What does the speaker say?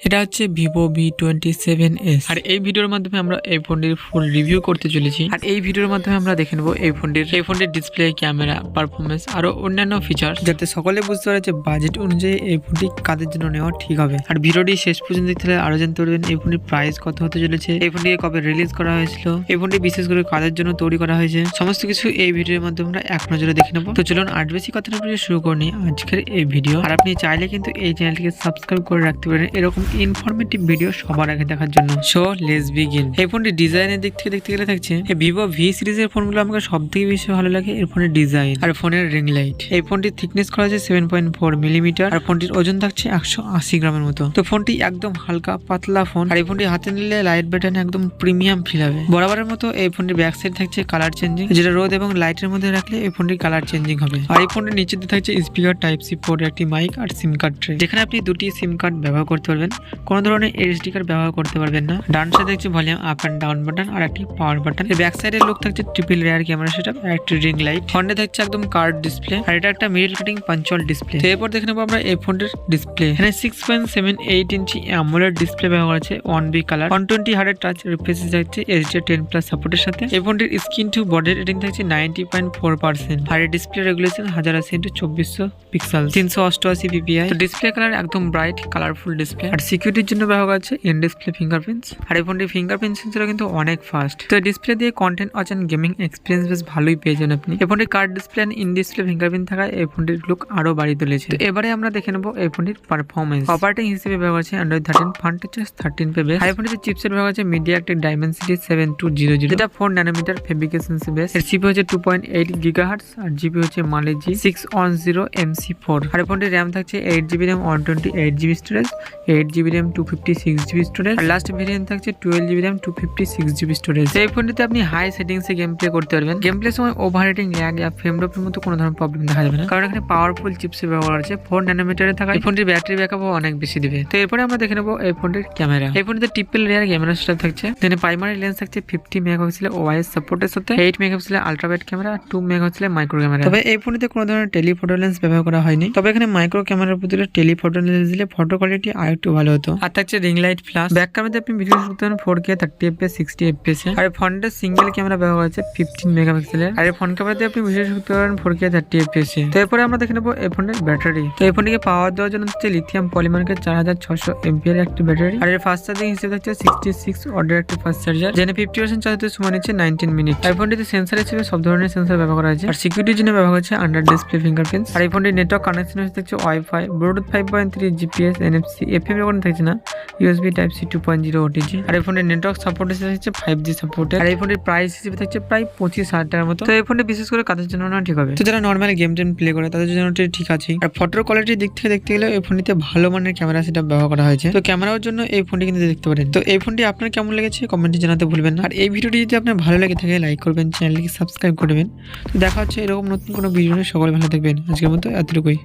এটা হচ্ছে vivo v27s আর এই ভিডিওর মাধ্যমে আমরা এই ফোনটির ফুল রিভিউ করতে চলেছি। আর এই ভিডিওর মাধ্যমে আমরা দেখে নেব এই ফোনটির ডিসপ্লে, ক্যামেরা, পারফরমেন্স আরো অন্যান্য ফিচার্স, যাতে সকলে বুঝতে পারে যে বাজেট অনুযায়ী এই ফোনটি কাদের জন্য নেওয়া ঠিক হবে। আর ভিডিওটি শেষ পর্যন্ত দেখতে হলে আরো জানতে পারবেন এই ফোনটির প্রাইস কত হতে চলেছে, এই ফোনটিকে কবে রিলিজ করা হয়েছিল, এই ফোনটি বিশেষ করে কাদের জন্য তৈরি করা হয়েছে, সমস্ত কিছু এই ভিডিওর মাধ্যমে আমরা এক নজরে দেখে নেব। তো চলুন আর বেশি কথা না বলে শুরু করে নিই আজকের এই ভিডিও। আর আপনি চাইলে কিন্তু এই চ্যানেলটিকে সাবস্ক্রাইব করে রাখতে পারেন এরকম ইনফরমেটিভ ভিডিও সবার আগে দেখার জন্য। So let's begin. এই ফোনটি ডিজাইনের দিক থেকে দেখতে গেলে থাকছে এই ভিভো ভি সিরিজের ফোনগুলো আমাকে সব থেকে বেশি ভালো লাগে এর ফোনের ডিজাইন আর ফোনের রিং লাইট। এই ফোনটির থিকনেস করা আছে 7.4 মিলিমিটার আর ফোনটির ওজন থাকছে 180 গ্রামের মতো। তো ফোনটি একদম হালকা পাতলা ফোন আর এই ফোনটি হাতে নিলে লাইট বাটন একদম প্রিমিয়াম ফিল হবে। বরাবরের মতো এই ফোনটির ব্যাক সাইড থাকছে কালার চেঞ্জিং, যেটা রোদ এবং লাইটের মধ্যে রাখলে এই ফোনটির কালার চেঞ্জিং হবে। আর এই ফোনটির নিচে থাকছে স্পিকার, টাইপ সি পোর্ট, একটি মাইক আর সিম কার্ড ট্রে, যেখানে আপনি দুটি সিম কার্ড ব্যবহার করতে পারবেন। কোনো ধরনের এইচডি কার্ড ব্যবহার করতে পারবেন না। ডান সাইডে দেখছি volume up and down button আর একটি পাওয়ার বাটন। এর ব্যাক সাইডের লুক থাকছে ট্রিপল রেয়ার ক্যামেরা সেটআপ আর একটি রিং লাইট। ফ্রন্টে থাকছে একদম কার্ড ডিসপ্লে আর এটা একটা মিডল কাটিং পাঞ্চুয়াল ডিসপ্লে। তো এরপর দেখে নেবো আমরা এই ফোনটির ডিসপ্লে। এখানে 6.78 ইঞ্চি অ্যামোলেড ডিসপ্লে ব্যবহার আছে 1B কালার, 120 হার্টের টাচ রিফ্রেশ থাকছে HDR10+ সাপোর্টের সাথে। এই ফোনটির স্ক্রিন টু বডি রেটিং থাকছে 90.4% আর এই display regulation 1080x2400 pixel, 388 ppi। তো ডিসপ্লে কালার একদম ব্রাইট কালারফুল ডিসপ্লে। আর সিকিউরিটির জন্য ব্যবহার আছে ইন ডিসপ্লে ফিঙ্গারপ্রিন্টস আর এই ফোনটির ফিঙ্গারপ্রিন্ট সেন্সর কিন্তু অনেক ফাস্ট। তো ডিসপ্লে দিয়ে content watch and gaming experience বেশ ভালোই পেয়ে যান আপনি। এই ফোনটির curved display and in display fingerprint থাকায় এই ফোনটির লুক আরো বাড়িয়ে তুলেছে। তো এবারে আমরা দেখে নেবো এই ফোনটির পারফরমেন্স। অপারেটিং হিসেবে ব্যবহার আছে Android 13, ফ্রন্ট টাচ 13 বেস। আর এই ফোনটিতে চিপসেট ব্যবহার আছে MediaTek Dimensity 7200, যেটা 4 ন্যানোমিটার ফেব্রিকেশন বেস। এর সিপি হচ্ছে 2.8 গিগাহার্টজ আর জিপি হচ্ছে Mali G610 MC4। আর এই ফোনটির RAM থাকছে 8GB RAM 128GB storage, 8GB RAM 256GB storage আর লাস্ট ভেরিয়েন্ট থাকছে 12GB RAM 256GB স্টোরেজ। এই ফোনটিতে আপনি হাই সেটিংসে গেম প্লে করতে পারবেন। গেম প্লের সময় ওভারহিটিং, ল্যাগ বা ফ্রেম ড্রপের মতো কোনো ধরনের প্রবলেম দেখা যাবে না, কারণ এখানে পাওয়ারফুল চিপসের ব্যবহার আছে 4 ন্যানোমিটারে থাকা। এই ফোনটির ব্যাটারি ব্যাকআপও অনেক বেশি দিবে। তো এরপরে আমরা দেখে নেবো এই ফোনটির ক্যামেরা। এই ফোনটিতে ট্রিপল রেয়ার ক্যামেরা সেটআপ থাকছে, যেখানে প্রাইমারি লেন্স থাকছে 50 মেগাপিক্সেলের OIS সাপোর্টের সাথে, 8 মেগাপিক্সেলের আলট্রা ওয়াইড ক্যামেরা আর 2 মেগাপিক্সেলের মাইক্রো ক্যামেরা। তবে এই ফোনটিতে কোনো ধরনের টেলিফটো লেন্স ব্যবহার করা হয়নি। তবে এখানে মাইক্রো ক্যামেরার বদলে টেলিফটো লেন্স দিলে ফটো কোয়ালিটি আরেকটু ভালো হতো। আর থাকছে রিং লাইট ফ্ল্যাশ। ব্যাক ক্যামেরাতে আপনি ভিডিও শুট করতে পারেন 4K 30fps 60fps আর ফ্রন্টে সিঙ্গেল ক্যামেরা ব্যবহার আছে 15 মেগাপিক্সেলের আর ফ্রন্ট ক্যামেরাতে আপনি ভিডিও শুট করতে পারেন 4K 30fps। তো এরপরে আমরা দেখে নেবো এই ফোনের ব্যাটারি। তো এই ফোনটিকে পাওয়ার দেওয়ার জন্য হচ্ছে লিথিয়াম পলিমারের 4600 mAh একটি ব্যাটারি আর এর ফাস্ট চার্জিং হিসেবে হচ্ছে 66 ওয়াটের একটি ফাস্ট চার্জার, যেখানে 50% চার্জ হতে সময় নিচ্ছে 19 মিনিট। এই ফোনটিতে সেন্সর হিসেবে সব ধরনের সেন্সর ব্যবহার করা হয়েছে আর সিকিউরিটির জন্য ব্যবহার হচ্ছে আন্ডার ডিসপ্লে ফিঙ্গারপ্রিন্টস। আর এই ফোনটির নেটওয়ার্ক কানেকশন হচ্ছে wifi, Bluetooth 5.3, GPS, NFC, FM যখন থাকছে না, USB Type-C 2.0 OTG। আর এই ফোনের নেটওয়ার্ক সাপোর্ট হিসেবে হচ্ছে 5G সাপোর্ট। আর এই ফোনের প্রাইস হিসেবে থাকছে প্রায় 25,000 টাকার মতো। তো এই ফোনটি বিশেষ করে কাদের জন্য না ঠিক হবে, তো যারা নর্মাল গেম টেম প্লে করে তাদের জন্য ঠিক আছে। আর ফটোর কোয়ালিটির দিক থেকে দেখতে গেলে এই ফোনটিতে ভালো মানের ক্যামেরা সেটা ব্যবহার করা হয়েছে। তো ক্যামেরার জন্য এই ফোনটি কিন্তু দেখতে পারেন। তো এই ফোনটি আপনার কেমন লেগেছে কমেন্টে জানাতে ভুলবেন না। আর এই ভিডিওটি যদি আপনার ভালো লেগে থাকে লাইক করবেন, চ্যানেলটিকে সাবস্ক্রাইব করবেন। তো দেখা হচ্ছে এরকম নতুন কোনো ভিডিও নিয়ে। সকলে ভালো থাকবেন। আজকের মতো এতটুকুই।